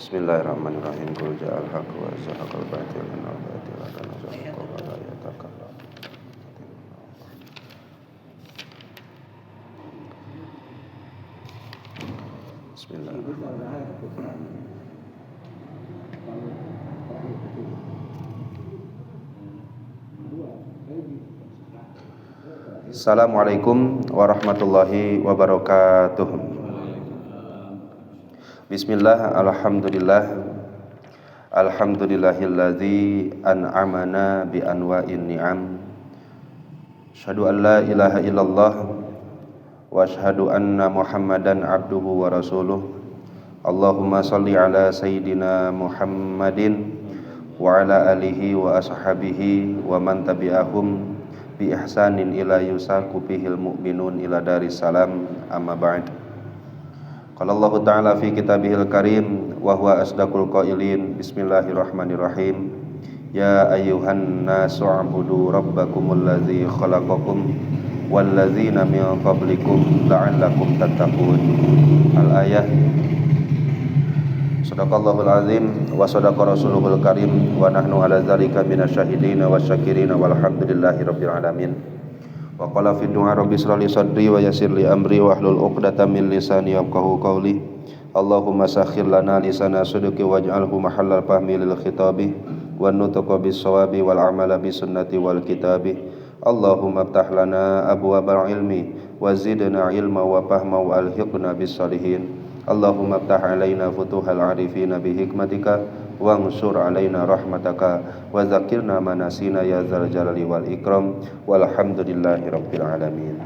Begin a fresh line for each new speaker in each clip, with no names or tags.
Bismillahirrahmanirrahim. Qul ja'al haqq wa zahaqal batil innal batila kana zahuqa wa la yatakallam. Bismillahirrahmanirrahim. Assalamualaikum warahmatullahi wabarakatuh. Bismillah, alhamdulillah, alhamdulillahilladzi an'amana bi anwa'in ni'am. Asyhadu an la ilaha illallah wa asyhadu anna Muhammadan abduhu wa rasuluh. Allahumma shalli ala sayyidina Muhammadin wa ala alihi wa ashabihi wa man tabi'ahum bi ihsanin ila yusaku bihil mu'minun ila daris salam, amma ba'd. Qala Allah Ta'ala fi kitabihil karim wa huwa asdaqul qailin. Bismillahirrahmanirrahim. Ya ayyuhan nasu u'budu rabbakumul ladzi khalaqakum wal ladzina min qablikum la'allakum tattaqun. Al-ayah. Shadaqallahul azim wa shadaqa rasuluhul karim wa nahnu ala dzalika minasyahidin wasyakirin walhamdulillahi rabbil alamin. Wa qala fi du'a rabbi shrah li sadri wa yassir li amri wa hlul 'uqdatam min lisani yafqahu qawli. Allahumma sakhkhir lana lisana sidqi waj'alhu mahallal fahmi lil khitabi wan nutqa bis shawabi wal amala bis sunnati wal kitabi. Allahumma iftah lana abwabal ilmi wa zidna ilma wa fahma wa alhiqna bis salihin. Allahumma iftah alaina futuhal arifina bi hikmatika wansur alaina rahmataka wa zakirna manasina ya dzal jalali wal ikram walhamdulillahi rabbil alamin.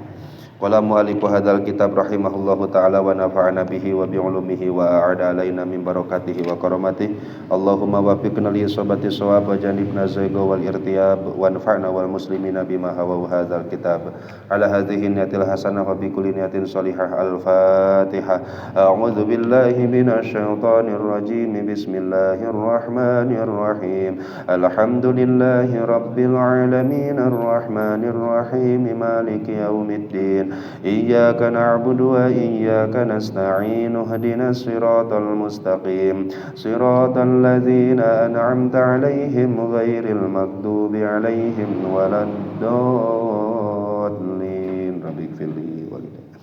Qala mu'allifu hadzal kitab rahimahullahu ta'ala wa nafa'ana bihi wa bi ulumihi wa a'ada alaina min barakatihi wa karamatihi. Allahumma waffiqna li isabati shawab wa janibna zayga wal irtiyab wa anfa'na wal muslimina bima hawa hadzal kitab ala hadhihi niyatil hasanah wa bi kulli niyatin shalihah. Al-Fatihah. A'udzu billahi minasy syaithanir rajim. Bismillahirrahmanirrahim. Alhamdulillahi rabbil alamin arrahmanir rahim maliki yaumiddin. Iyyaka na'budu wa iyyaka nasta'in. Ihdinas siratal mustaqim. Siratal ladzina an'amta 'alaihim ghairil maghdubi 'alaihim waladdallin. Rabbighfirli walidayya.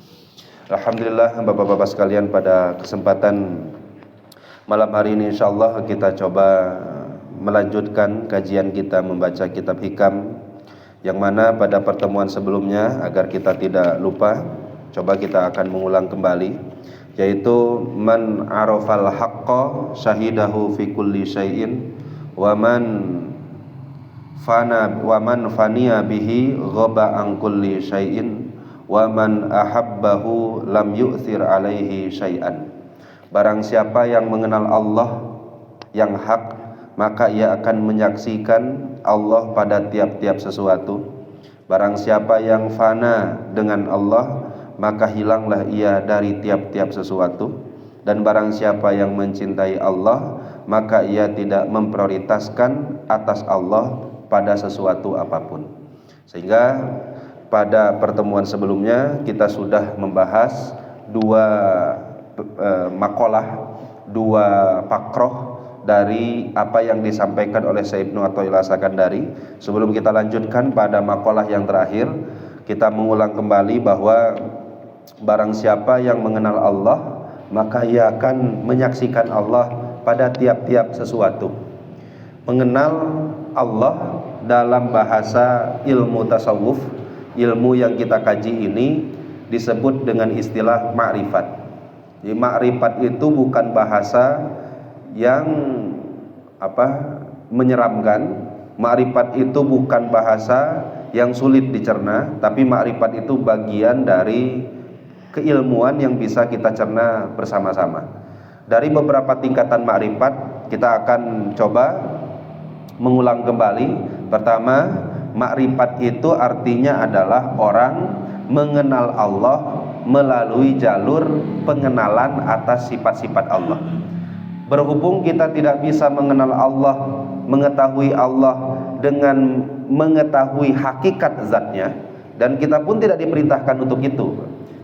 Alhamdulillah, Bapak-bapak sekalian, pada kesempatan malam hari ini insyaallah kita coba melanjutkan kajian kita membaca kitab Hikam, yang mana pada pertemuan sebelumnya, agar kita tidak lupa, coba kita akan mengulang kembali, yaitu man arafal haqqa syahidahu fi kulli syai'in wa man faniya bihi ghaba an kulli syai'in wa man ahabbahu lam yu'thir alaihi syai'an. Barang siapa yang mengenal Allah yang hak, maka ia akan menyaksikan Allah pada tiap-tiap sesuatu. Barang siapa yang fana dengan Allah, maka hilanglah ia dari tiap-tiap sesuatu. Dan barang siapa yang mencintai Allah, maka ia tidak memprioritaskan atas Allah pada sesuatu apapun. Sehingga pada pertemuan sebelumnya kita sudah membahas dua makalah, dua pakroh dari apa yang disampaikan oleh Syekh Ibnu Athaillah Sakandari. Sebelum kita lanjutkan pada makalah yang terakhir, kita mengulang kembali bahwa barang siapa yang mengenal Allah, maka ia akan menyaksikan Allah pada tiap-tiap sesuatu. Mengenal Allah dalam bahasa ilmu tasawuf, ilmu yang kita kaji ini disebut dengan istilah ma'rifat. Jadi ma'rifat itu bukan bahasa yang menyeramkan. Ma'rifat itu bukan bahasa yang sulit dicerna, tapi ma'rifat itu bagian dari keilmuan yang bisa kita cerna bersama-sama. Dari beberapa tingkatan ma'rifat, kita akan coba mengulang kembali. Pertama, ma'rifat itu artinya adalah orang mengenal Allah melalui jalur pengenalan atas sifat-sifat Allah. Berhubung kita tidak bisa mengenal Allah, mengetahui Allah dengan mengetahui hakikat zatnya, dan kita pun tidak diperintahkan untuk itu.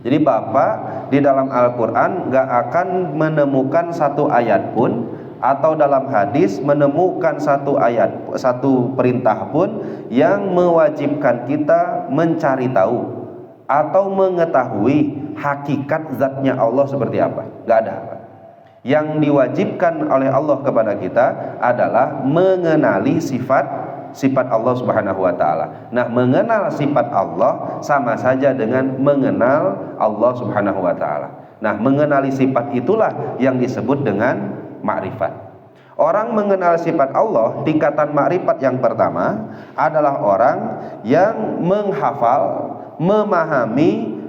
Jadi Bapak di dalam Al-Quran gak akan menemukan satu ayat pun atau dalam hadis menemukan satu ayat, satu perintah pun yang mewajibkan kita mencari tahu atau mengetahui hakikat zatnya Allah seperti apa. Gak ada. Yang diwajibkan oleh Allah kepada kita adalah mengenali sifat Allah Subhanahu wa taala. Nah, mengenal sifat Allah sama saja dengan mengenal Allah Subhanahu wa taala. Nah, mengenali sifat itulah yang disebut dengan makrifat. Orang mengenal sifat Allah, tingkatan makrifat yang pertama adalah orang yang menghafal, memahami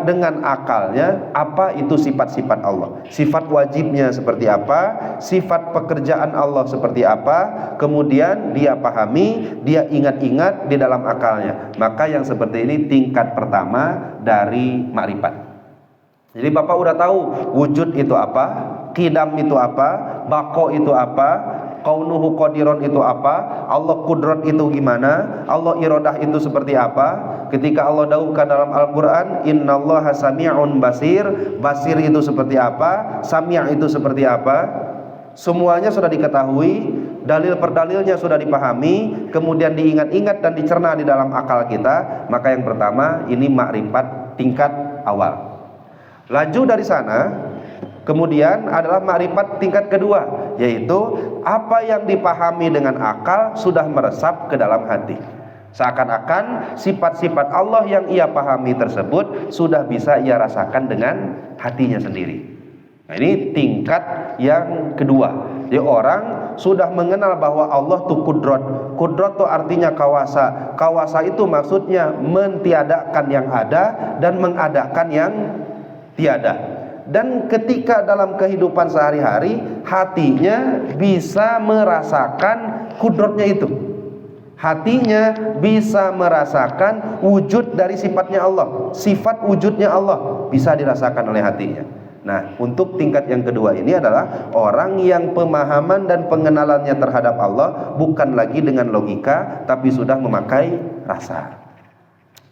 dengan akalnya apa itu sifat-sifat Allah, sifat wajibnya seperti apa, sifat pekerjaan Allah seperti apa, kemudian dia pahami, dia ingat-ingat di dalam akalnya. Maka yang seperti ini tingkat pertama dari makrifat. Jadi Bapak udah tahu wujud itu apa, qidam itu apa, baqo itu apa, kaunuhu qadiron itu apa, Allah kudrat itu gimana, Allah iradah itu seperti apa. Ketika Allah dauhkan dalam Al-Quran, innallaha sami'un basir, basir itu seperti apa, sami' itu seperti apa, semuanya sudah diketahui, dalil per dalilnya sudah dipahami, kemudian diingat-ingat dan dicerna di dalam akal kita. Maka yang pertama ini makrifat tingkat awal. Laju dari sana, kemudian adalah makrifat tingkat kedua, yaitu apa yang dipahami dengan akal sudah meresap ke dalam hati. Seakan-akan sifat-sifat Allah yang ia pahami tersebut sudah bisa ia rasakan dengan hatinya sendiri. Nah, ini tingkat yang kedua. Jadi orang sudah mengenal bahwa Allah itu kudrat. Kudrat itu artinya kawasa. Kawasa itu maksudnya mentiadakan yang ada dan mengadakan yang tiada. Dan ketika dalam kehidupan sehari-hari hatinya bisa merasakan kudratnya itu, hatinya bisa merasakan wujud dari sifatnya Allah, sifat wujudnya Allah bisa dirasakan oleh hatinya. Nah, untuk tingkat yang kedua ini adalah orang yang pemahaman dan pengenalannya terhadap Allah bukan lagi dengan logika, tapi sudah memakai rasa.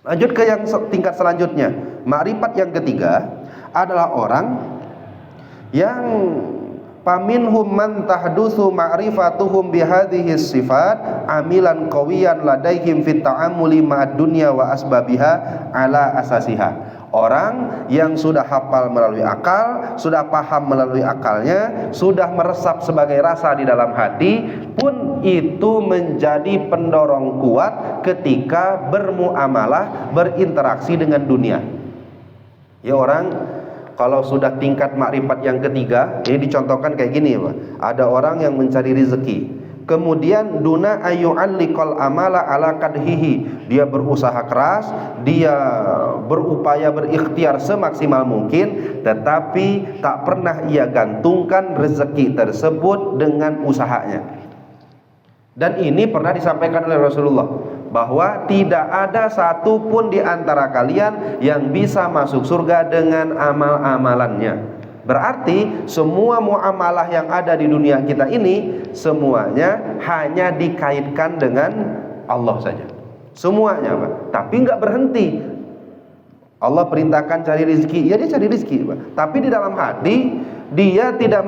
Lanjut ke yang tingkat selanjutnya, makrifat yang ketiga adalah orang yang faminhum man tahdusu ma'rifatuhum bihadhihi sifat amilan qawiyan ladaihim fit ta'ammuli ma'ad dunya wa asbabiha ala asasiha. Orang yang sudah hafal melalui akal, sudah paham melalui akalnya, sudah meresap sebagai rasa di dalam hati, pun itu menjadi pendorong kuat ketika bermuamalah, berinteraksi dengan dunia. Ya, orang kalau sudah tingkat makrifat yang ketiga, ini dicontohkan kayak gini, Pak. Ada orang yang mencari rezeki, kemudian duna ayyu'alliqal amala ala kadhihi, dia berusaha keras, dia berupaya berikhtiar semaksimal mungkin, tetapi tak pernah ia gantungkan rezeki tersebut dengan usahanya. Dan ini pernah disampaikan oleh Rasulullah, bahwa tidak ada satu pun di antara kalian yang bisa masuk surga dengan amal-amalannya. Berarti semua muamalah yang ada di dunia kita ini semuanya hanya dikaitkan dengan Allah saja. Semuanya, Pak. Tapi nggak berhenti. Allah perintahkan cari rezeki, ya dia cari rezeki, Pak. Tapi di dalam hati dia tidak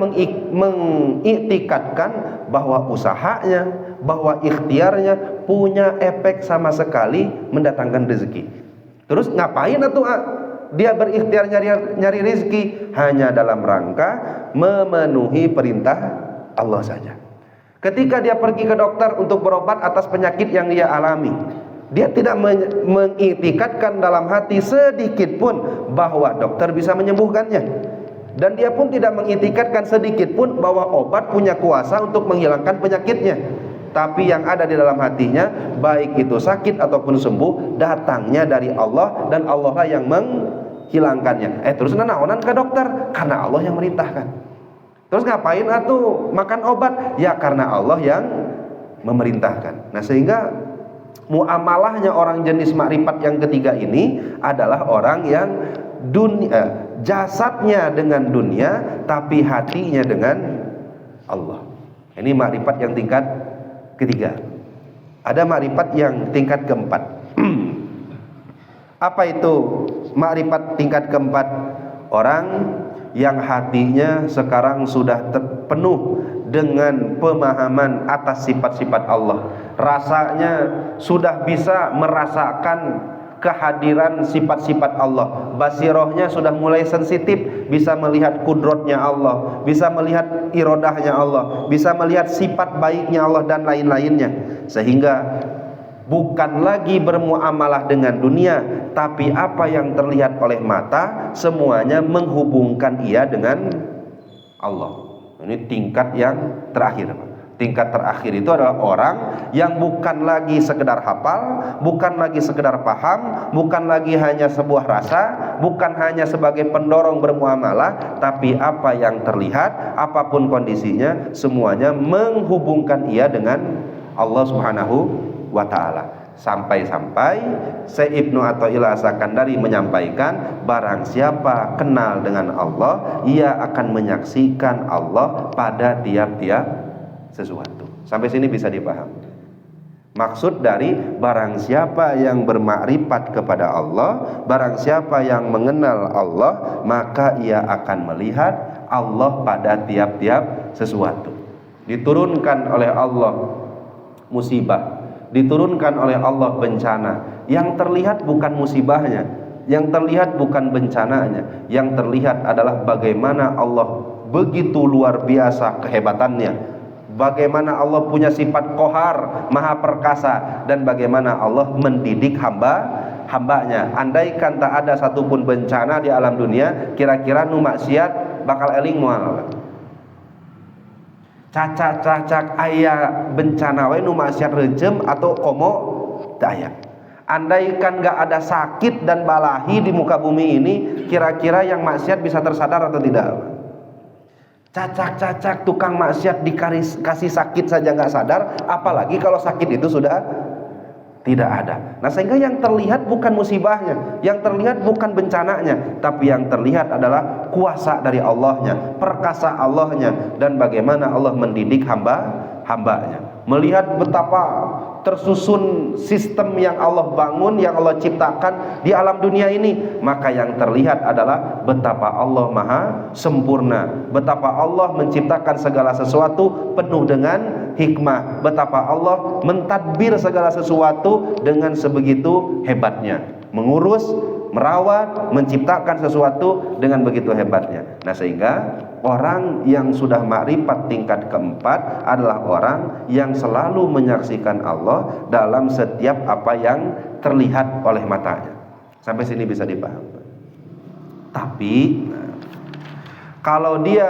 mengiktikadkan bahwa usahanya, bahwa ikhtiarnya punya efek sama sekali mendatangkan rezeki. Terus ngapain atuh dia berikhtiar nyari rezeki? Hanya dalam rangka memenuhi perintah Allah saja. Ketika dia pergi ke dokter untuk berobat atas penyakit yang dia alami, dia tidak mengiktikadkan dalam hati sedikit pun bahwa dokter bisa menyembuhkannya. Dan dia pun tidak mengiktikadkan sedikit pun bahwa obat punya kuasa untuk menghilangkan penyakitnya. Tapi yang ada di dalam hatinya, baik itu sakit ataupun sembuh, datangnya dari Allah, dan Allah lah yang menghilangkannya. Terus naonan ke dokter? Karena Allah yang merintahkan. Terus ngapain atuh makan obat? Ya karena Allah yang memerintahkan. Nah, sehingga muamalahnya orang jenis makrifat yang ketiga ini adalah orang yang jasadnya dengan dunia tapi hatinya dengan Allah. Ini makrifat yang tingkat ketiga. Ada makrifat yang tingkat keempat. Apa itu makrifat tingkat keempat? Orang yang hatinya sekarang sudah penuh dengan pemahaman atas sifat-sifat Allah. Rasanya sudah bisa merasakan kehadiran sifat-sifat Allah. Basirohnya sudah mulai sensitif, bisa melihat kudrotnya Allah, bisa melihat irodahnya Allah, bisa melihat sifat baiknya Allah dan lain-lainnya. Sehingga bukan lagi bermuamalah dengan dunia, tapi apa yang terlihat oleh mata semuanya menghubungkan ia dengan Allah. Ini tingkat yang terakhir. Tingkat terakhir itu adalah orang yang bukan lagi sekedar hafal, bukan lagi sekedar paham, bukan lagi hanya sebuah rasa, bukan hanya sebagai pendorong bermuamalah, tapi apa yang terlihat, apapun kondisinya, semuanya menghubungkan ia dengan Allah Subhanahu wa ta'ala. Sampai-sampai Syekh Ibnu Athaillah As-Sakandari menyampaikan, barang siapa kenal dengan Allah, ia akan menyaksikan Allah pada tiap-tiap sesuatu. Sampai sini bisa dipahami. Maksud dari barang siapa yang bermakrifat kepada Allah, barang siapa yang mengenal Allah, maka ia akan melihat Allah pada tiap-tiap sesuatu. Diturunkan oleh Allah musibah, diturunkan oleh Allah bencana. Yang terlihat bukan musibahnya, yang terlihat bukan bencananya, yang terlihat adalah bagaimana Allah begitu luar biasa kehebatannya, bagaimana Allah punya sifat qahar, maha perkasa, dan bagaimana Allah mendidik hambanya. Andaikan tak ada satupun bencana di alam dunia, kira-kira nu maksiat bakal eling moal. Cacak-cacak aya bencana we nu maksiat reuceum atau komo teu aya. Andaikan gak ada sakit dan balahi di muka bumi ini, kira-kira yang maksiat bisa tersadar atau tidak? Cacak-cacak tukang maksiat dikasih sakit saja gak sadar, apalagi kalau sakit itu sudah tidak ada. Nah, sehingga yang terlihat bukan musibahnya, yang terlihat bukan bencananya, tapi yang terlihat adalah kuasa dari Allahnya, perkasa Allahnya, dan bagaimana Allah mendidik hambanya. Melihat betapa tersusun sistem yang Allah bangun, yang Allah ciptakan di alam dunia ini, maka yang terlihat adalah betapa Allah maha sempurna, betapa Allah menciptakan segala sesuatu penuh dengan hikmah, betapa Allah mentadbir segala sesuatu dengan sebegitu hebatnya, mengurus, merawat, menciptakan sesuatu dengan begitu hebatnya. Nah, sehingga orang yang sudah makrifat tingkat keempat adalah orang yang selalu menyaksikan Allah dalam setiap apa yang terlihat oleh matanya. Sampai sini bisa dipahami. Tapi kalau dia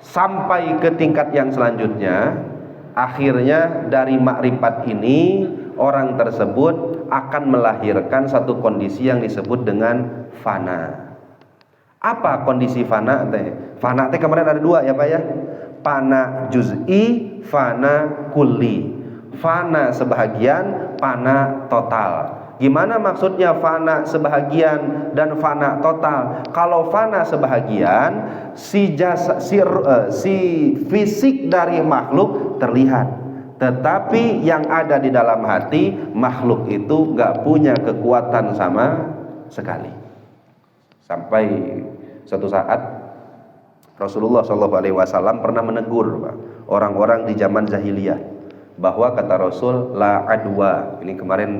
sampai ke tingkat yang selanjutnya, akhirnya dari makrifat ini orang tersebut akan melahirkan satu kondisi yang disebut dengan fana. Apa kondisi fana teh? Fana teh kemarin ada dua ya Pak ya. Fana juz'i, fana kulli. Fana sebahagian, fana total. Gimana maksudnya fana sebahagian dan fana total? Kalau fana sebahagian, si fisik dari makhluk terlihat, tetapi yang ada di dalam hati makhluk itu gak punya kekuatan sama sekali. Sampai suatu saat Rasulullah SAW pernah menegur orang-orang di zaman jahiliyah, bahwa kata Rasul la adwa. Ini kemarin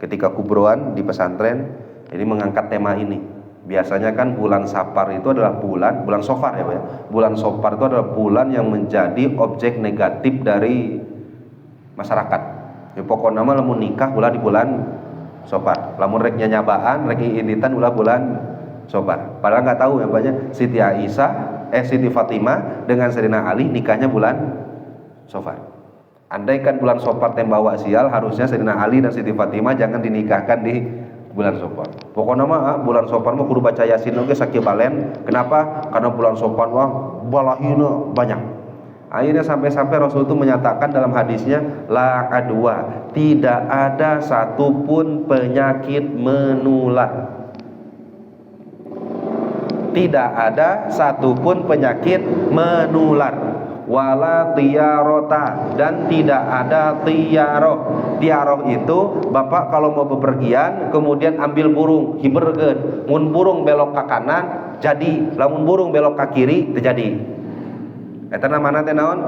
ketika kubroan di pesantren ini mengangkat tema ini. Biasanya kan bulan Safar itu adalah bulan Sofar ya Pak ya. Bulan Sofar itu adalah bulan yang menjadi objek negatif dari masyarakat. Ya, pokoknya nama lamun nikah ulah di bulan Sofar, lamun rek nyanyabaan rek iditan ulah bulan Sofar. Padahal nggak tahu ya banyak Siti Fatimah dengan Sayyidina Ali nikahnya bulan Sofar. Andaikan bulan Sofar tembawa sial, harusnya Sayyidina Ali dan Siti Fatimah jangan dinikahkan di bulan Sofar. Pokoknya mah bulan Sofar mah kudu baca Yasin oge sakieu balen. Kenapa? Karena bulan Sofar mah balahina banyak. Akhirnya sampai-sampai Rasul itu menyatakan dalam hadisnya la adwa, tidak ada satupun penyakit menular. Tidak ada satupun penyakit menular, wala tiyarota, dan tidak ada tiaroh. Tiaroh itu Bapak kalau mau bepergian kemudian ambil burung hibergeun, mun burung belok ke kanan jadi, lamun burung belok ke kiri terjadi. Eta namana teh naon?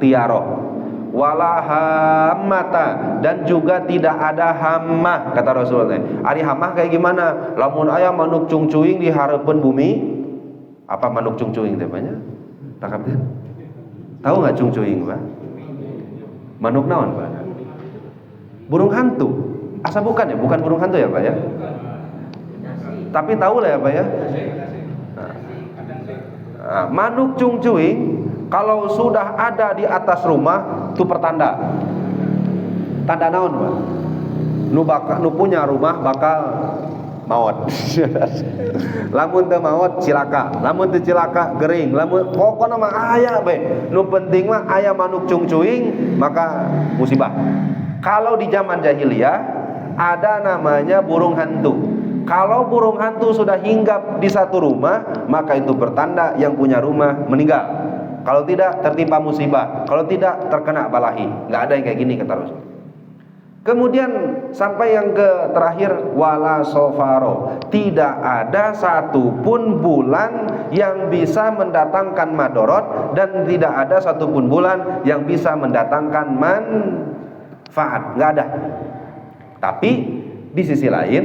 Tiaroh. Wala hammata, dan juga tidak ada hammah, kata Rasulullah. Ari hammah kayak gimana? Lamun aya manuk cungcuing di hareupeun bumi, apa manuk cungcuing teh banyak? Takap teh. Tahu enggak cungcuing, Pak? Manuk naon, Pak? Burung hantu. Asa bukan ya? Bukan burung hantu ya, Pak ya? Tapi tahu lah ya, Pak ya? Nah, manuk cungcuing kalau sudah ada di atas rumah itu pertanda. Tanda naon, Pak? Nu punya rumah bakal maot. Lamun teu maot cilaka, lamun teu cilaka gering, lamun pokona mah aya bae. Nu penting mah aya manuk cungcuing maka musibah. Kalau di zaman jahiliyah ada namanya burung hantu. Kalau burung hantu sudah hinggap di satu rumah, maka itu pertanda yang punya rumah meninggal. Kalau tidak tertimpa musibah, kalau tidak terkena balahi. Nggak ada yang kayak gini kata Rasul. Kemudian sampai yang ke terakhir, wala sofaro, tidak ada satupun bulan yang bisa mendatangkan madorot dan tidak ada satupun bulan yang bisa mendatangkan manfaat. Nggak ada. Tapi di sisi lain,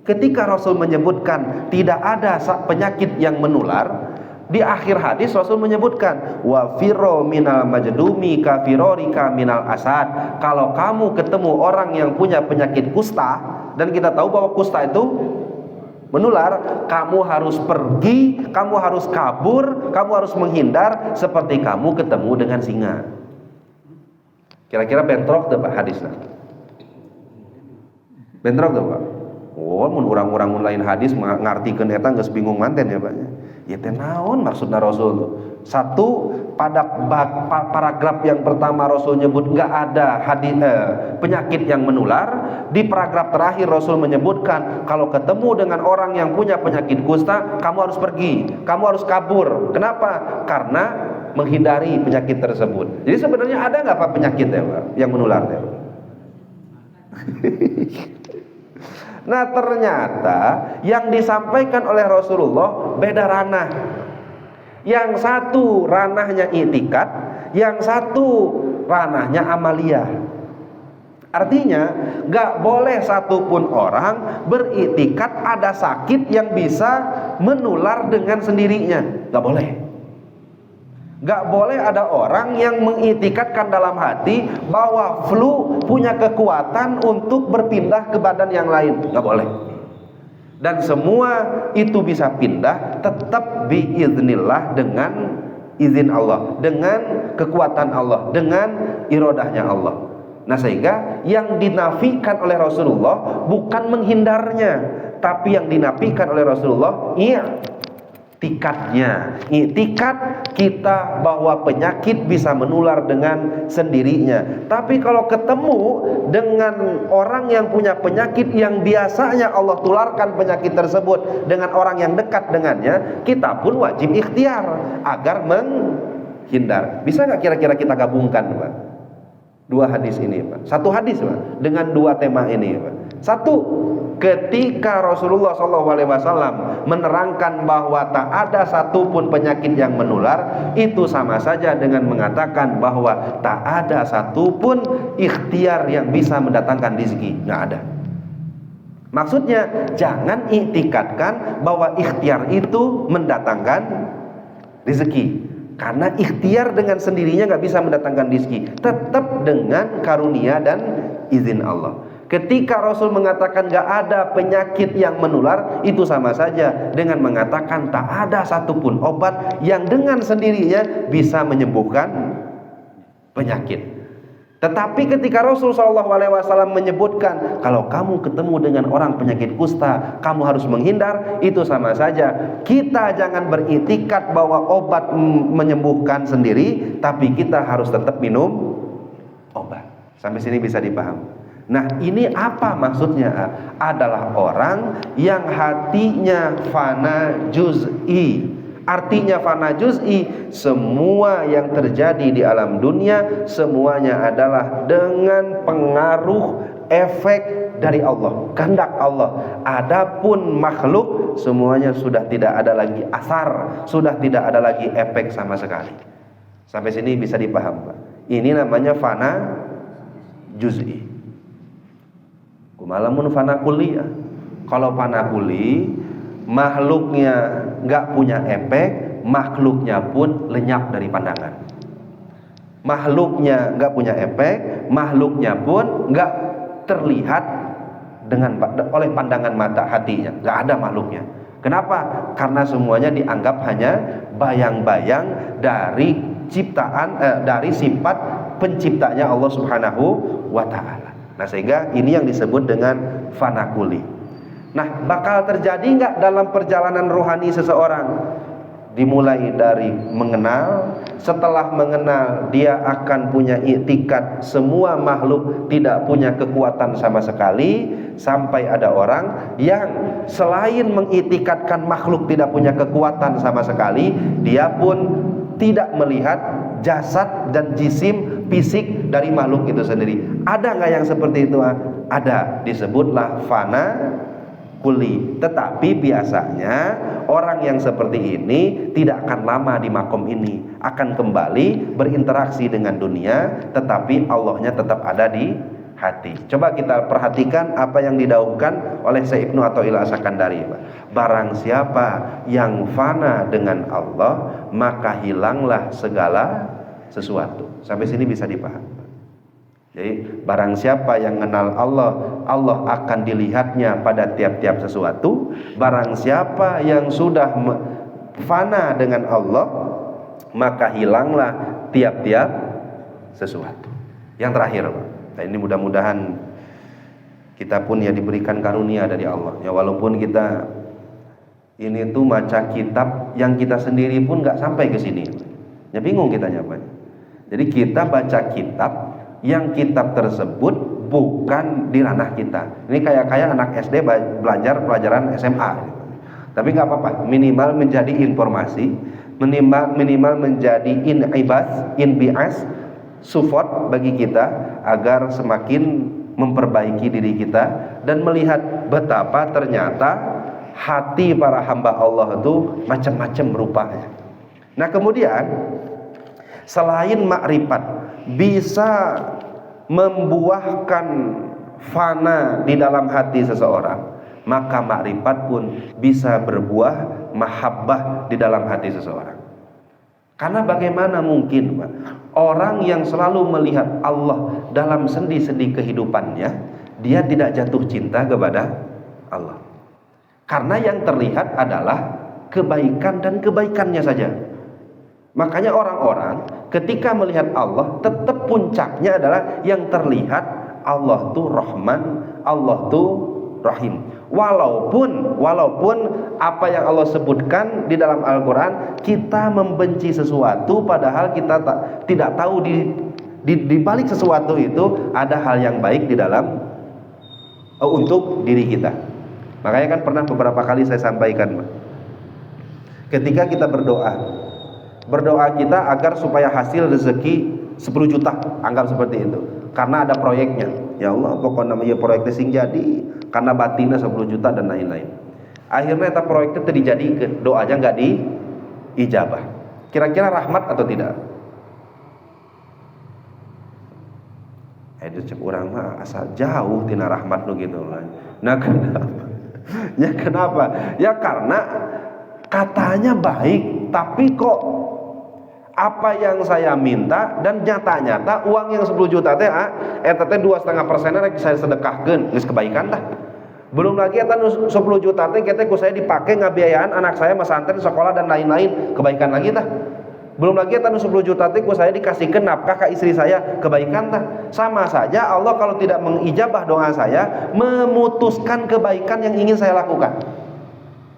ketika Rasul menyebutkan tidak ada penyakit yang menular, di akhir hadis Rasul menyebutkan wa firro minal majdumi kafirorika minal asad. Kalau kamu ketemu orang yang punya penyakit kusta, dan kita tahu bahwa kusta itu menular, kamu harus pergi, kamu harus kabur, kamu harus menghindar seperti kamu ketemu dengan singa. Kira-kira bentrok tuh Pak hadisnya? Bentrok tuh Pak? Oh, mun urang-urang lain hadis ngartikeun eta geus bingung manten ya Pak. Ya teh naon maksudna Rasul tuh? Satu, pada paragraf yang pertama Rasul nyebut enggak ada penyakit yang menular. Di paragraf terakhir Rasul menyebutkan kalau ketemu dengan orang yang punya penyakit kusta, kamu harus pergi, kamu harus kabur. Kenapa? Karena menghindari penyakit tersebut. Jadi sebenarnya ada enggak Pak penyakit ya Pak yang menular ya? Nah ternyata yang disampaikan oleh Rasulullah beda ranah. Yang satu ranahnya i'tikad, yang satu ranahnya amaliyah. Artinya gak boleh satupun orang beriktikad ada sakit yang bisa menular dengan sendirinya. Gak boleh. Gak boleh ada orang yang mengiktikadkan dalam hati bahwa flu punya kekuatan untuk berpindah ke badan yang lain. Gak boleh. Dan semua itu bisa pindah tetap biiznillah, dengan izin Allah, dengan kekuatan Allah, dengan irodahnya Allah. Nah sehingga yang dinafikan oleh Rasulullah bukan menghindarnya, tapi yang dinafikan oleh Rasulullah i'tikadnya. I'tikad kita bahwa penyakit bisa menular dengan sendirinya. Tapi kalau ketemu dengan orang yang punya penyakit yang biasanya Allah tularkan penyakit tersebut dengan orang yang dekat dengannya, kita pun wajib ikhtiar agar menghindar. Bisa nggak kira-kira kita gabungkan Pak? Dua hadis ini Pak. Satu hadis Pak dengan dua tema ini Pak. Satu, ketika Rasulullah SAW menerangkan bahwa tak ada satupun penyakit yang menular, itu sama saja dengan mengatakan bahwa tak ada satupun ikhtiar yang bisa mendatangkan rezeki. Nggak ada. Maksudnya jangan iktikadkan bahwa ikhtiar itu mendatangkan rezeki, karena ikhtiar dengan sendirinya nggak bisa mendatangkan rezeki. Tetap dengan karunia dan izin Allah. Ketika Rasul mengatakan gak ada penyakit yang menular, itu sama saja dengan mengatakan tak ada satupun obat yang dengan sendirinya bisa menyembuhkan penyakit. Tetapi ketika Rasul SAW menyebutkan kalau kamu ketemu dengan orang penyakit kusta, kamu harus menghindar, itu sama saja. Kita jangan beriktikad bahwa obat menyembuhkan sendiri, tapi kita harus tetap minum obat. Sampai sini bisa dipahami. Nah ini apa maksudnya? Adalah orang yang hatinya fana juz'i. Artinya fana juz'i, semua yang terjadi di alam dunia semuanya adalah dengan pengaruh efek dari Allah, kehendak Allah. Adapun makhluk semuanya sudah tidak ada lagi asar, sudah tidak ada lagi efek sama sekali. Sampai sini bisa dipaham, Pak. Ini namanya fana juz'i. Kumalamun fana kulli. Kalau fana kulli, makhluknya nggak punya efek, makhluknya pun lenyap dari pandangan. Makhluknya nggak punya efek, makhluknya pun nggak terlihat oleh pandangan mata hatinya, nggak ada makhluknya. Kenapa? Karena semuanya dianggap hanya bayang-bayang dari dari sifat penciptanya Allah Subhanahu wa Ta'ala. Nah, sehingga ini yang disebut dengan fana kulli. Nah, bakal terjadi nggak dalam perjalanan rohani seseorang? Dimulai dari mengenal, setelah mengenal dia akan punya iktikad semua makhluk tidak punya kekuatan sama sekali, sampai ada orang yang selain mengiktikadkan makhluk tidak punya kekuatan sama sekali, dia pun tidak melihat jasad dan jisim fisik dari makhluk itu sendiri. Ada nggak yang seperti itu? Ada, disebutlah fana kulli. Tetapi biasanya orang yang seperti ini tidak akan lama di makom ini, akan kembali berinteraksi dengan dunia, tetapi Allahnya tetap ada di hati. Coba kita perhatikan apa yang didauhkan oleh Syekh Ibnu Athaillah As-Sakandari. Barang siapa yang fana dengan Allah, maka hilanglah segala sesuatu. Sampai sini bisa dipahami. Jadi barang siapa yang mengenal Allah, Allah akan dilihatnya pada tiap-tiap sesuatu. Barang siapa yang sudah fana dengan Allah, maka hilanglah tiap-tiap sesuatu. Yang terakhir, nah ini mudah-mudahan kita pun ya diberikan karunia dari Allah. Ya walaupun kita ini tuh baca kitab yang kita sendiri pun nggak sampai ke sini. Ya bingung kita nyapanya. Jadi kita baca kitab yang kitab tersebut bukan di ranah kita. Ini kayak anak SD belajar pelajaran SMA. Tapi nggak apa-apa, minimal menjadi informasi, minimal menjadi inbias, support bagi kita agar semakin memperbaiki diri kita dan melihat betapa ternyata hati para hamba Allah itu macam-macam rupanya. Nah, kemudian selain makrifat bisa membuahkan fana di dalam hati seseorang, maka makrifat pun bisa berbuah mahabbah di dalam hati seseorang. Karena bagaimana mungkin, Pak, orang yang selalu melihat Allah dalam sendi-sendi kehidupannya, dia tidak jatuh cinta kepada Allah. Karena yang terlihat adalah kebaikan dan kebaikannya saja. Makanya orang-orang ketika melihat Allah, tetap puncaknya adalah yang terlihat Allah tuh Rahman, Allah tuh Rahim. Walaupun apa yang Allah sebutkan di dalam Al-Quran, kita membenci sesuatu padahal kita tidak tahu di balik sesuatu itu ada hal yang baik di dalam untuk diri kita. Makanya kan pernah beberapa kali saya sampaikan, ketika kita berdoa kita agar supaya hasil rezeki 10 juta, anggap seperti itu, karena ada proyeknya. Ya Allah, pokoknya namanya proyeknya sing jadi, karena batinnya 10 juta dan lain-lain. Akhirnya eta proyeknya terjadi, doanya nggak diijabah. Kira-kira rahmat atau tidak? Itu cek orang mah asal jauh tina rahmat nu gitu. Nah, kenapa? Ya kenapa? Ya karena katanya baik, tapi kok apa yang saya minta dan nyata-nyata uang yang 10 juta teh eta teh 2,5% rek saya sedekahkeun, geus kebaikan tah. Belum lagi eta 10 juta teh kita ku saya dipake ngabiayaan anak saya masantren sekolah dan lain-lain, kebaikan lagi tah. Belum lagi eta 10 juta teh ku saya dikasihkeun nafkah ke istri saya, kebaikan tah. Sama saja Allah kalau tidak mengijabah doa saya, memutuskan kebaikan yang ingin saya lakukan.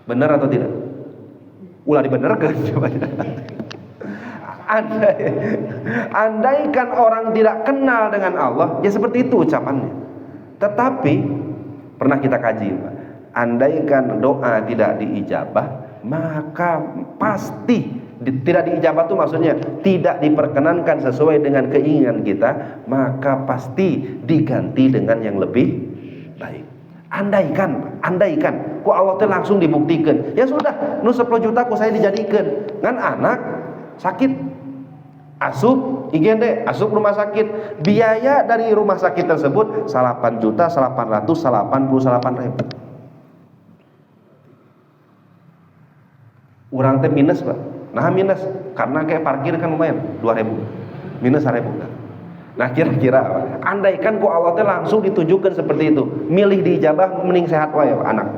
Benar atau tidak? Ulah dibenerkeun coba. Andaikan orang tidak kenal dengan Allah, ya seperti itu ucapannya. Tetapi pernah kita kaji, Pak, andaikan doa tidak diijabah, maka pasti tidak diijabah itu maksudnya tidak diperkenankan sesuai dengan keinginan kita, maka pasti diganti dengan yang lebih baik. Andaikan ku Allah teh langsung dibuktikan, ya sudah nu 10 juta ku saya dijadikan ngan anak sakit Asup IGD, asup rumah sakit. Biaya dari rumah sakit tersebut 8.888. Urang teh minus, Pak. Nah minus karena kayak parkir kan lumayan 2.000. Minus 1.000. Nah kira-kira andaikan ku Allah teh langsung ditujukan seperti itu, milih diijabah mending sehat wae anak.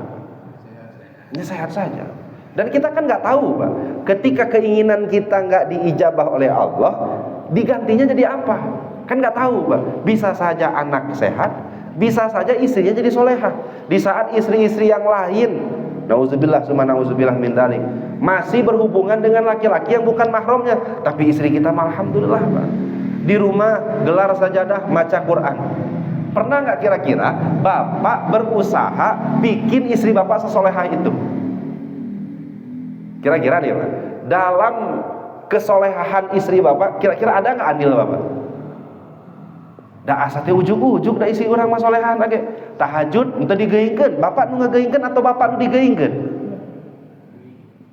Ini sehat saja. Dan kita kan nggak tahu, Pak. Ketika keinginan kita nggak diijabah oleh Allah, digantinya jadi apa? Kan nggak tahu, Pak. Bisa saja anak sehat, bisa saja istrinya jadi solehah. Di saat istri-istri yang lain, nauzubillah summa nauzubillah min dzalik, masih berhubungan dengan laki-laki yang bukan mahramnya, tapi istri kita alhamdulillah, Pak. Di rumah gelar sajadah, baca Quran. Pernah nggak kira-kira bapak berusaha bikin istri bapak sesolehah itu? Kira-kira nih, Pak, dalam kesolehahan istri bapak, kira-kira ada nggak andil bapak? Da asa teh ujug-ujug da isi urang mah solehan lagi. Tahajud ente digeingkeun, bapak nu ngageuingkeun atau bapak nu digeingkeun?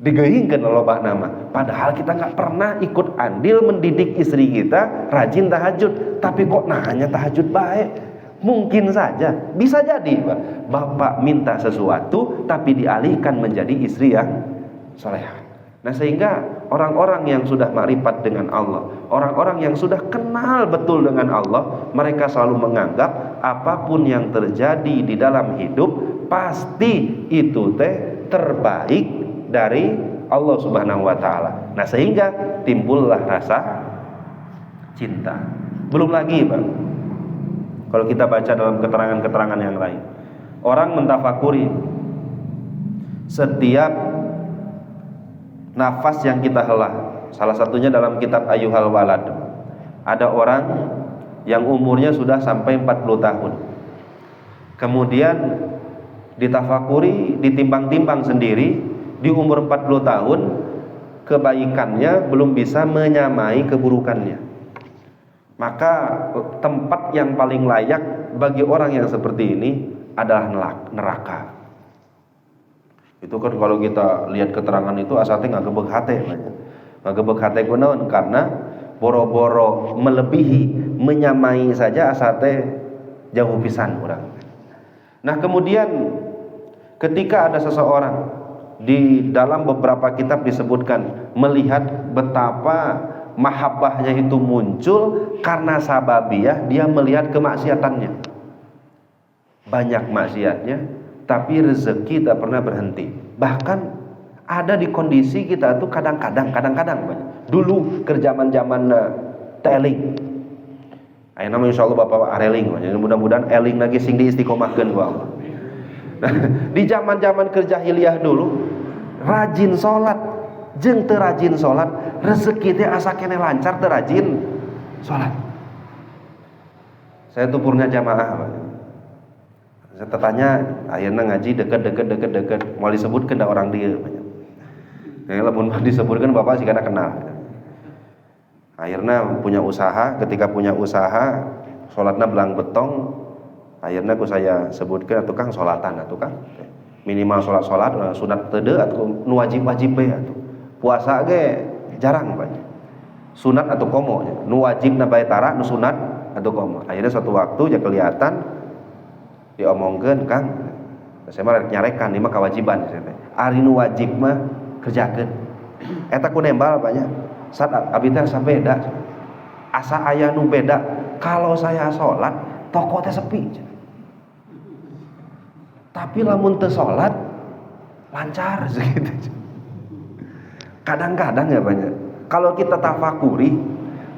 Digeingkeun lobah nama. Padahal kita nggak pernah ikut andil mendidik istri kita rajin tahajud, tapi kok nahanya tahajud baik. Mungkin saja, bisa jadi, Pak, bapak minta sesuatu tapi dialihkan menjadi istri yang solehah. Nah sehingga orang-orang yang sudah makrifat dengan Allah, orang-orang yang sudah kenal betul dengan Allah, mereka selalu menganggap apapun yang terjadi di dalam hidup pasti itu teh terbaik dari Allah Subhanahu wa taala. Nah sehingga timbullah rasa cinta. Belum lagi, Pak, kalau kita baca dalam keterangan-keterangan yang lain, orang mentafakuri setiap nafas yang kita hela. Salah satunya dalam kitab Ayyuhal Walad, ada orang yang umurnya sudah sampai 40 tahun, kemudian ditafakuri, ditimbang-timbang sendiri, di umur 40 tahun kebaikannya belum bisa menyamai keburukannya. Maka tempat yang paling layak bagi orang yang seperti ini adalah neraka. Itu kan kalau kita lihat keterangan itu asate ngagebeg hate banyak. Ngagebeg hate kunaon? Karena boro-boro melebihi, menyamai saja asate jauh pisan urang. Nah, kemudian ketika ada seseorang, di dalam beberapa kitab disebutkan melihat betapa mahabbahnya itu muncul karena sababiyah dia melihat kemaksiatannya. Banyak maksiatnya, tapi rezeki tak pernah berhenti. Bahkan ada di kondisi kita tuh kadang-kadang banyak. Dulu ke zaman-zaman teling. Ayeuna mah insyaallah bapak areling, mudah-mudahan eling lagi sing diistiqomahkeun ku Allah. Nah, di zaman-zaman kerjahiliyah dulu rajin sholat jeung teu rajin sholat, rezeki teh asa kene lancar teu rajin sholat. Saya tuh purna jamaah, Pak. Saya tanya, ayeuna ngaji deket, mau disebutkeun da orang dieu banyak. Nah, lamun disebutkeun bapak sigana kenal. Akhirnya punya usaha, ketika punya usaha sholatna belang betong. Akhirnya aku saya sebutkan tukang sholatan, tukang minimal sholat sunat tede atau nu wajib be atuh. Puasa ge jarang banyak. Sunat atau komo, nu wajib na bae tara, nu sunat atau komo. Akhirnya suatu waktu ya kelihatan diomongkeun, Kang, saya mah nyarekan ieu mah kewajiban saya teh. Ari nu wajib mah kerjakeun. Eta ku nembal banyak. Saat abi teh asa beda. Asa aya nu beda. Kalau saya sholat, toko teh sepi. Tapi lamun teu sholat lancar segitu. Kadang-kadang ya banyak. Kalau kita tafakuri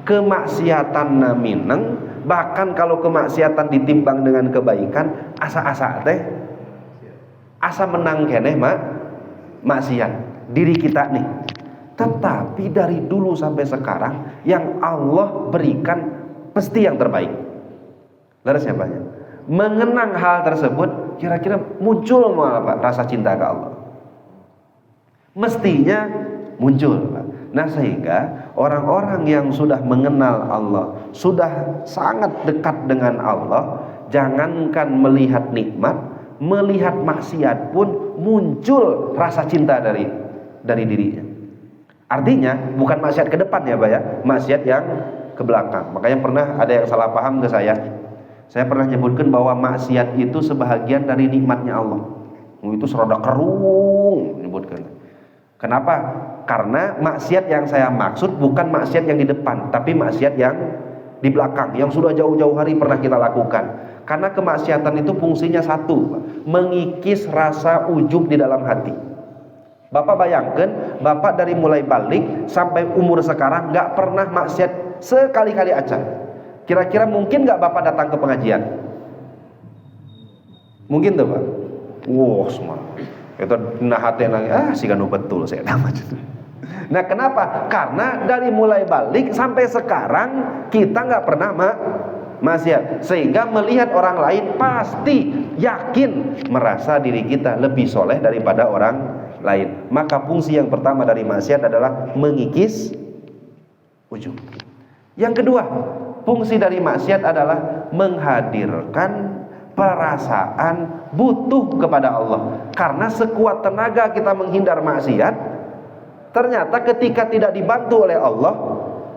kemaksiatan mineng, bahkan kalau kemaksiatan ditimbang dengan kebaikan, asa-asa teh asa menang keneh maksiat diri kita nih. Tetapi dari dulu sampai sekarang yang Allah berikan pasti yang terbaik. Larasnya banyak. Mengenang hal tersebut, kira-kira muncul apa? Rasa cinta ke Allah. Mestinya muncul, Pak. Nah sehingga orang-orang yang sudah mengenal Allah, sudah sangat dekat dengan Allah, jangankan melihat nikmat, melihat maksiat pun muncul rasa cinta dari dirinya. Artinya bukan maksiat ke depan ya Pak ya, maksiat yang ke belakang. Makanya pernah ada yang salah paham ke saya. Saya pernah nyebutkan bahwa maksiat itu sebahagian dari nikmatnya Allah. Itu serada kerung nyebutkan. Kenapa? Karena maksiat yang saya maksud bukan maksiat yang di depan, tapi maksiat yang di belakang, yang sudah jauh-jauh hari pernah kita lakukan. Karena kemaksiatan itu fungsinya satu, mengikis rasa ujub di dalam hati. Bapak bayangkan, Bapak dari mulai balik sampai umur sekarang gak pernah maksiat sekali-kali aja. Kira-kira mungkin gak Bapak datang ke pengajian? Mungkin tuh Pak? Wah, semua itu nah hati nangis, sih kan betul saya dapat. Nah kenapa? Karena dari mulai balik sampai sekarang kita nggak pernah maksiat, sehingga melihat orang lain pasti yakin merasa diri kita lebih soleh daripada orang lain. Maka fungsi yang pertama dari maksiat adalah mengikis ujub. Yang kedua, fungsi dari maksiat adalah menghadirkan perasaan butuh kepada Allah. Karena sekuat tenaga kita menghindar maksiat, ternyata ketika tidak dibantu oleh Allah,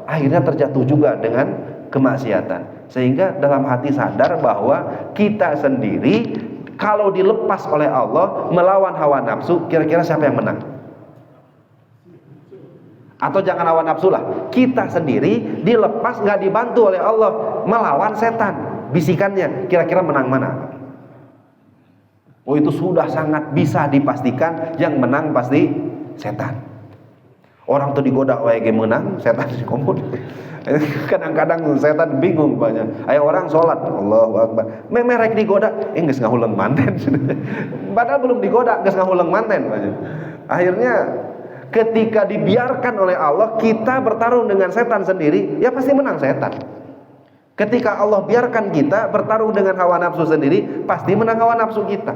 akhirnya terjatuh juga dengan kemaksiatan. Sehingga dalam hati sadar bahwa kita sendiri kalau dilepas oleh Allah melawan hawa nafsu, kira-kira siapa yang menang? Atau jangan hawa nafsu lah, kita sendiri dilepas nggak dibantu oleh Allah melawan setan, bisikannya, kira-kira menang mana? Oh itu sudah sangat bisa dipastikan yang menang pasti setan. Orang tuh digoda wae menang, setan di komod. Kadang-kadang setan bingung banyak. Ayo orang sholat, Allahu Akbar, merek digoda, geus ngahuleng manten. Padahal belum digoda, geus ngahuleng manten banyak. Akhirnya ketika dibiarkan oleh Allah kita bertarung dengan setan sendiri, ya pasti menang setan. Ketika Allah biarkan kita bertarung dengan hawa nafsu sendiri, pasti menang hawa nafsu kita.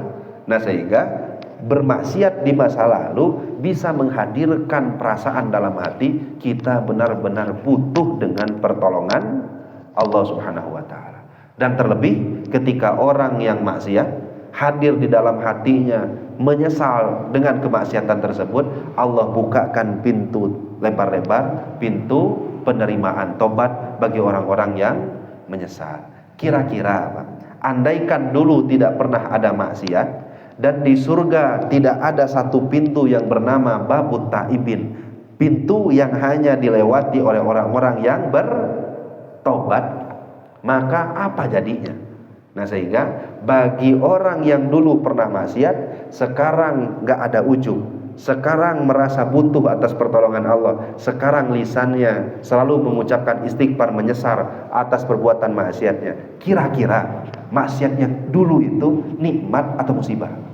Nah sehingga bermaksiat di masa lalu bisa menghadirkan perasaan dalam hati kita benar-benar butuh dengan pertolongan Allah Subhanahu wa taala. Dan terlebih ketika orang yang maksiat hadir di dalam hatinya menyesal dengan kemaksiatan tersebut, Allah bukakan pintu lebar-lebar, pintu penerimaan tobat bagi orang-orang yang menyesal. Kira-kira Pak, andaikan dulu tidak pernah ada maksiat dan di surga tidak ada satu pintu yang bernama Babut Taibin, pintu yang hanya dilewati oleh orang-orang yang bertobat, maka apa jadinya? Nah sehingga bagi orang yang dulu pernah maksiat, sekarang gak ada ujub, sekarang merasa butuh atas pertolongan Allah, sekarang lisannya selalu mengucapkan istighfar, menyesal atas perbuatan maksiatnya. Kira-kira maksiatnya dulu itu nikmat atau musibah?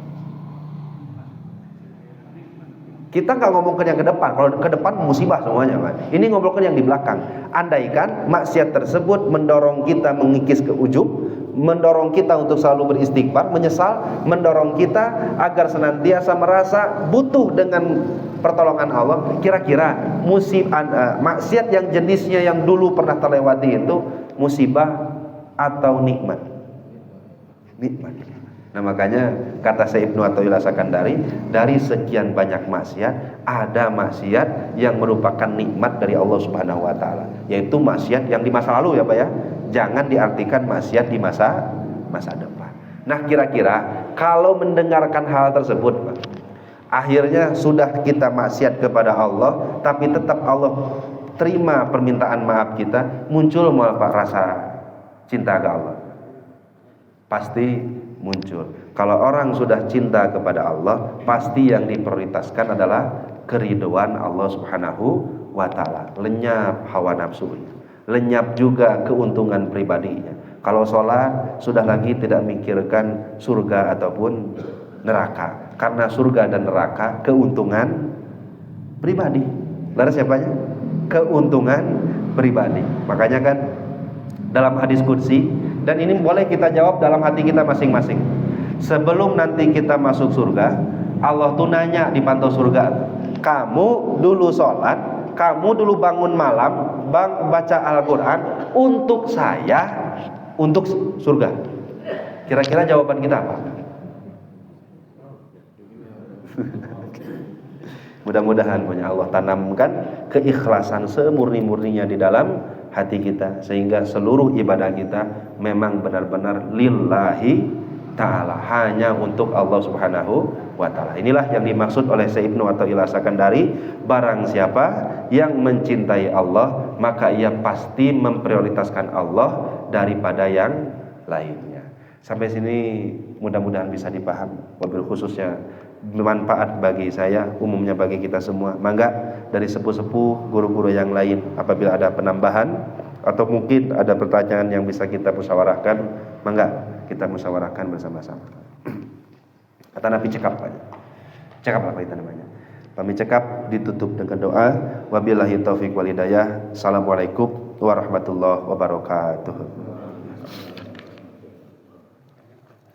Kita nggak ngomongkan yang ke depan. Kalau ke depan musibah semuanya, Pak. Ini ngomongkan yang di belakang. Andaikan maksiat tersebut mendorong kita mengikis ke ujub, mendorong kita untuk selalu beristighfar, menyesal, mendorong kita agar senantiasa merasa butuh dengan pertolongan Allah. Kira-kira maksiat yang jenisnya yang dulu pernah terlewati itu musibah atau nikmat? Nikmat. Nah makanya kata Syekh Ibnu Athaillah Sakandari, dari sekian banyak maksiat ada maksiat yang merupakan nikmat dari Allah Subhanahu wa taala, yaitu maksiat yang di masa lalu ya Pak ya. Jangan diartikan maksiat di masa depan. Nah kira-kira kalau mendengarkan hal tersebut Pak, akhirnya sudah kita maksiat kepada Allah tapi tetap Allah terima permintaan maaf kita, muncul mau Pak rasa cinta ke Allah? Pasti muncul. Kalau orang sudah cinta kepada Allah, pasti yang diprioritaskan adalah keridhaan Allah Subhanahu wa taala. Lenyap hawa nafsunya, lenyap juga keuntungan pribadinya. Kalau sholat sudah lagi tidak mikirkan surga ataupun neraka, karena surga dan neraka keuntungan pribadi. Laras siapanya? Keuntungan pribadi. Makanya kan dalam hadis qudsi, dan ini boleh kita jawab dalam hati kita masing-masing. Sebelum nanti kita masuk surga, Allah tuh nanya di pantau surga, kamu dulu sholat, kamu dulu bangun malam, baca Al-Quran untuk saya, untuk surga. Kira-kira jawaban kita apa? Mudah-mudahan Allah tanamkan keikhlasan semurni-murninya di dalam hati kita, sehingga seluruh ibadah kita memang benar-benar lillahi ta'ala, hanya untuk Allah subhanahu wa ta'ala. Inilah yang dimaksud oleh Syekh Ibnu Athaillah Sakandari, barang siapa yang mencintai Allah maka ia pasti memprioritaskan Allah daripada yang lainnya. Sampai sini mudah-mudahan bisa dipaham, wabil khususnya bermanfaat bagi saya, umumnya bagi kita semua. Mangga dari sepuh-sepuh guru-guru yang lain, apabila ada penambahan atau mungkin ada pertanyaan yang bisa kita musyawarahkan, mangga kita musyawarahkan bersama-sama. Kata Nabi cekap aja. Cekap apa itu namanya? Kami cekap ditutup dengan doa. Wabillahi taufiq wal hidayah. Assalamualaikum warahmatullahi wabarakatuh.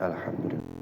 Alhamdulillah.